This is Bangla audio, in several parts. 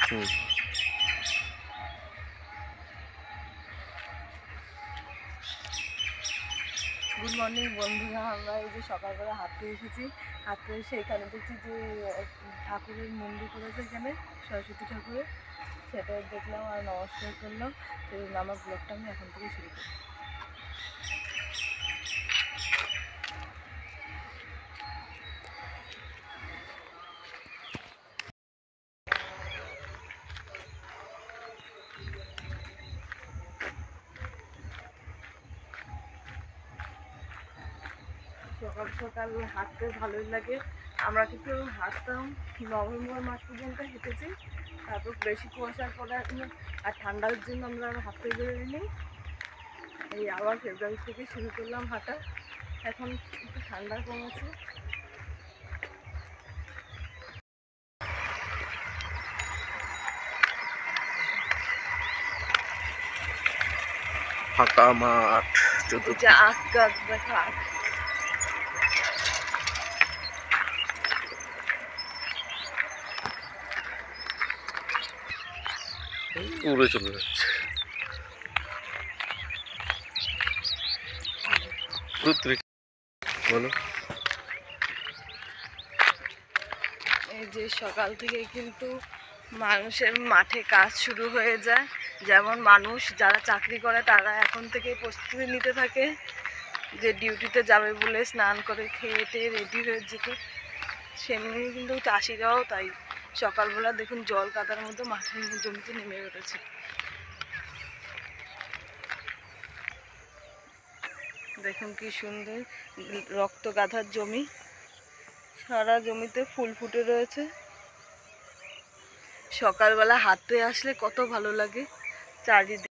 গুড মর্নিং বন্ধুরা, আমরা এই যে সকালবেলা হাঁটতে এসেছি। হাঁটতে এসে এখানে দেখছি যে ঠাকুরের মন্দির করেছে, এখানে সরস্বতী ঠাকুরের, সেটা দেখলাম আর নমস্কার করলাম। সেই জন্য আমার ব্লগটা আমি এখন থেকে শুরু করি। সকাল সকাল হাঁটতে ভালোই লাগে। আমরা কিন্তু হাঁটতাম নভেম্বর মাস পর্যন্ত হেঁটেছি, তারপর বেশি কুয়াশার পরে আর ঠান্ডার জন্য আমরা হাঁটতে বেরোইনি। এই আবার ফেব্রুয়ারি থেকে শুরু করলাম হাঁটা, এখন একটু ঠান্ডা কমেছে। ফাঁকা মাঠ, আখ গাছ দেখো, আখ। উড়ে চলে যাচ্ছে। বলো, এই যে সকাল থেকে কিন্তু মানুষের মাঠে কাজ শুরু হয়ে যায়। যেমন মানুষ যারা চাকরি করে তারা এখন থেকে প্রস্তুতি নিতে থাকে যে ডিউটিতে যাবে বলে, স্নান করে খেয়ে টেয়ে রেডি হয়ে যেতে। সেমনি কিন্তু চাষিরাও তাই, সকালবেলা দেখুন জল কাদার মধ্যে মাঠের জমিতে নেমে উঠেছে। দেখুন কি সুন্দর রক্ত গাধার জমি, সারা জমিতে ফুল ফুটে রয়েছে। সকালবেলা হাঁটতে আসলে কত ভালো লাগে চারিদিকে।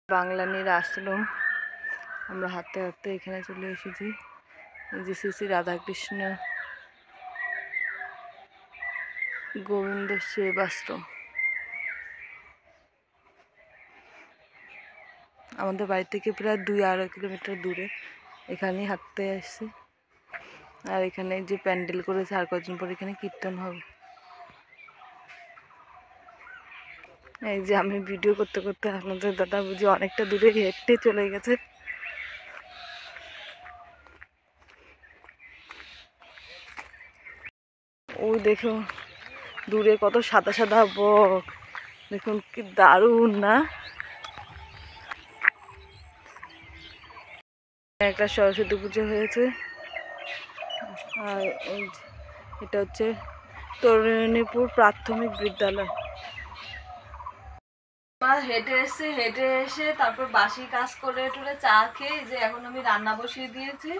বাংলানির আশ্রম, আমরা হাঁটতে হাঁটতে এখানে চলে এসেছি। এই যে শ্রী শ্রী রাধাকৃষ্ণ গোবিন্দ সেবাশ্রম। আমাদের বাড়ি থেকে প্রায় 2-2.5 কিলোমিটার দূরে, এখানেই হাঁটতে আসছি। আর এখানে যে প্যান্ডেল করেছে, আর কদিন পর এখানে কীর্তন হবে। এই যে আমি ভিডিও করতে করতে আপনাদের দাদা বুঝি অনেকটা দূরে হেঁটে চলে গেছে। ওই দেখুন দূরে কত সাদা সাদা বক, দেখুন কি দারুণ না। একটা সরস্বতী পুজো হয়েছে। আর এটা হচ্ছে তরুণীপুর প্রাথমিক বিদ্যালয়। হেঁটে এসে তারপর বাসি কাজ করে টুরে চা খেয়ে যে এখন আমি রান্না বসিয়ে দিয়েছি।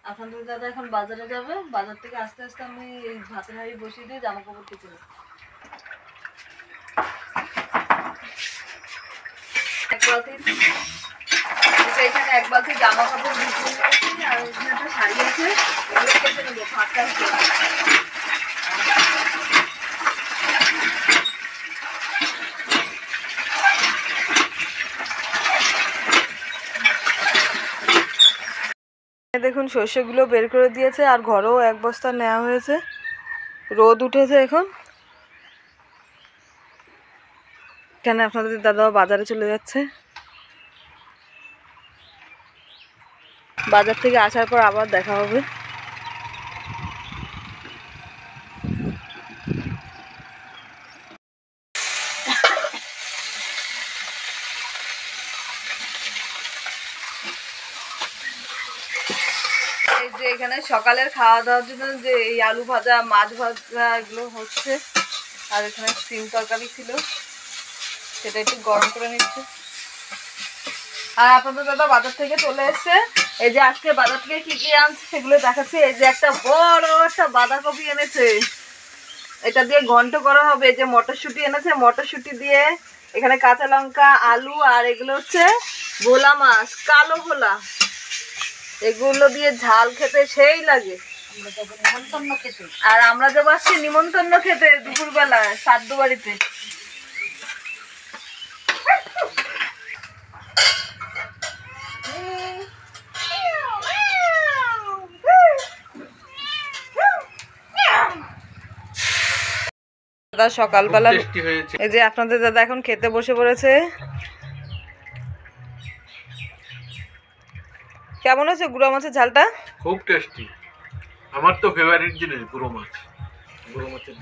আপনাদের দাদা এখন বাজারে যাবে, বাজার থেকে আস্তে আস্তে আমি এই ভাতের হাঁড়ি বসিয়ে দিয়ে জামা কাপড় কেচে নেব। এখানে এক বালতি জামা কাপড় বিছিয়ে নিয়েছি, আর এখানে একটা শাড়ি আছে, এগুলো কেটে নেবো ভাতটা। দেখুন শস্যগুলো বের করে দিয়েছে, আর ঘরেও 1 বস্তা নেওয়া হয়েছে। রোদ উঠেছে এখন। এখানে আপনাদের দাদাও বাজারে চলে যাচ্ছে। বাজার থেকে আসার পর আবার দেখা হবে। এই যে এখানে সকালের খাওয়া দাওয়ার জন্য যে এই আলু ভাজা, মাছ ভাজা এগুলো হচ্ছে, আর এখানে সিম তরকারি ছিল, সেটা একটু গরম করে নিচ্ছে। আর আপনাদের দাদা বাজার থেকে চলে এসছে। এই যে আজকে বাজার থেকে কি কি আনছে সেগুলো দেখাচ্ছি। এই যে একটা বড় একটা বাঁধাকপি এনেছে, এটা দিয়ে ঘন্ট করা হবে। এই যে মটরশুঁটি এনেছে, মটরশুঁটি দিয়ে এখানে কাঁচা লঙ্কা, আলু, আর এগুলো হচ্ছে ভোলা মাছ, কালো ভোলা, এগুলো দিয়ে ঝাল খেতে সেই লাগে। আর আমরা যাবো আজকে নিমন্ত্রণ খেতে দুপুরবেলা শ্রাদ্ধ বাড়িতে। দাদা সকালবেলা টেস্টি হয়েছে। এই যে আপনাদের দাদা এখন খেতে বসে পড়েছে। কেমন হয়েছে গুঁড়ো মাছের ঝালটা? খুব টেস্টি। আমার তো ফেভারিট জিনিস গুঁড়ো মাছ। গুঁড়ো মাছের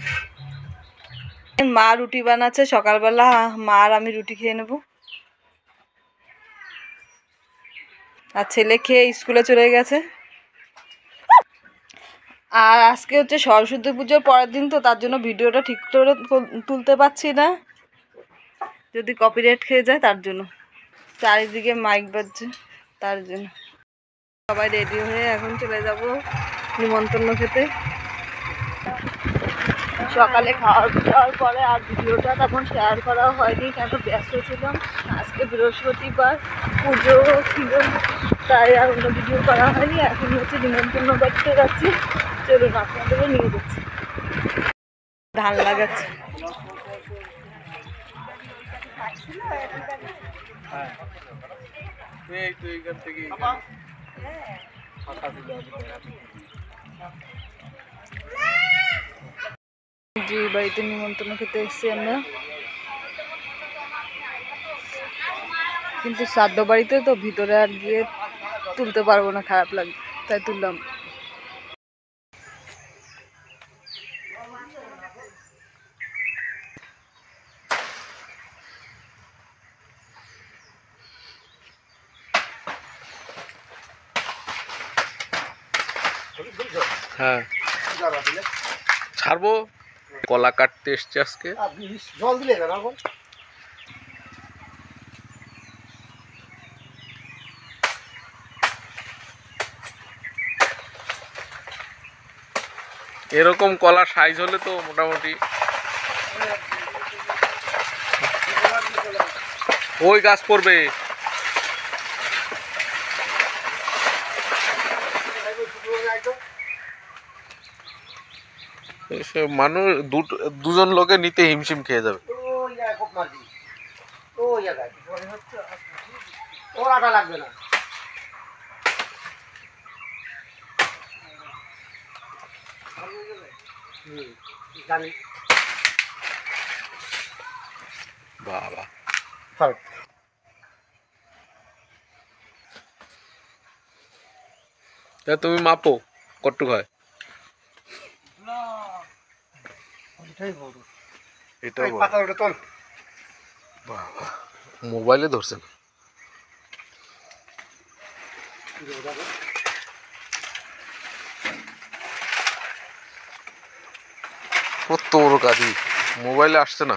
মা রুটি বানাচ্ছে সকালবেলা, মা আর আমি রুটি খেয়ে নেব। আর ছেলে খেয়ে স্কুলে চলে গেছে। আর আজকে হচ্ছে সরস্বতী পুজোর পরের দিন, তো তার জন্য ভিডিওটা ঠিক করে তুলতে পারছি না, যদি কপিরাইট খেয়ে যায় তার জন্য। চারিদিকে মাইক বাজছে তার জন্য। সবাই রেডি হয়ে এখন চলে যাব নিমন্ত্রণ খেতে। সকালে খাওয়ার দাওয়ার পরে আর ভিডিওটা তখন শেয়ার করা হয়নি, কেন ব্যস্ত ছিলাম। আজকে বৃহস্পতিবার, পুজো ছিল, তাই আর অন্য ভিডিও করা হয়নি। এখন হচ্ছে নিমন্ত্রণ বাড়িতে যাচ্ছি, চলুন আপনাদেরও নিয়ে যাচ্ছি। ধান লাগাচ্ছে। যে বাড়িতে নিমন্ত্রণ খেতে এসেছি আমরা, কিন্তু শ্রাদ্ধ বাড়িতে তো ভিতরে আর গিয়ে তুলতে পারবো না, খারাপ লাগবে, তাই তুললাম। হ্যাঁ ছাড়বো। কলা কাটতে এসছে আজকে। জল দিলে কেন এখন? এরকম কলা সাইজ হলে তো মোটামুটি ওই গাছ পড়বে। মানুষ দুজন লোকে নিতে হিমশিম খেয়ে যাবে। ওর আটা লাগবে না। জানি বাবা তুমি মাপো কটুক হয়। এটাই বাবা মোবাইলে ধরছেন। কত বড় কাজই মোবাইলে আসছে না।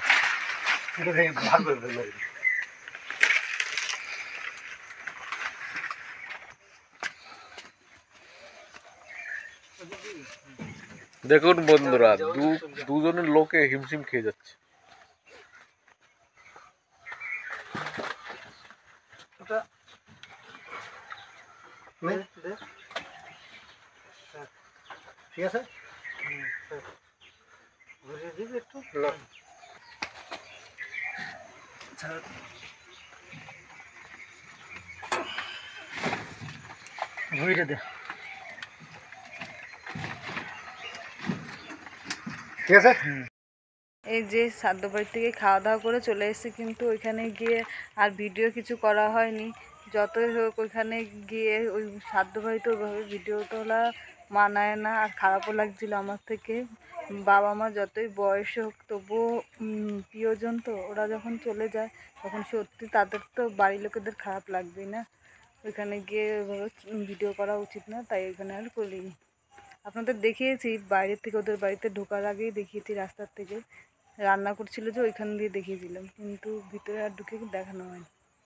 দেখুন বন্ধুরা, দুজনের লোকে হিমশিম খেয়ে যাচ্ছে। ঠিক আছে, ঘুরিয়ে দিবি একটু। ঘুরিয়ে দে। ঠিক আছে। এই যে শ্রাদ্ধ বাড়ি থেকে খাওয়া দাওয়া করে চলে এসেছি, কিন্তু ওইখানে গিয়ে আর ভিডিও কিছু করা হয়নি। যতই হোক ওইখানে গিয়ে ওই শ্রাদ্ধ বাড়িতে ওইভাবে ভিডিও তোলা মানায় না, আর খারাপও লাগছিল আমার থেকে। বাবা মা যতই বয়স হোক তবুও প্রিয়জন, তো ওরা যখন চলে যায় তখন সত্যি তাদের তো বাড়ির লোকেদের খারাপ লাগবেই না। ওইখানে গিয়ে ওইভাবে ভিডিও করা উচিত না, তাই ওইখানে আর করিনি। আপনাদের দেখিয়েছি বাইরের থেকে, ওদের বাড়িতে ঢোকার আগেই দেখিয়েছি, রাস্তার থেকে রান্না করছিল যে ওইখান দিয়ে দেখিয়েছিলাম, কিন্তু ভিতরে আর ঢুকে দেখানো হয়নি।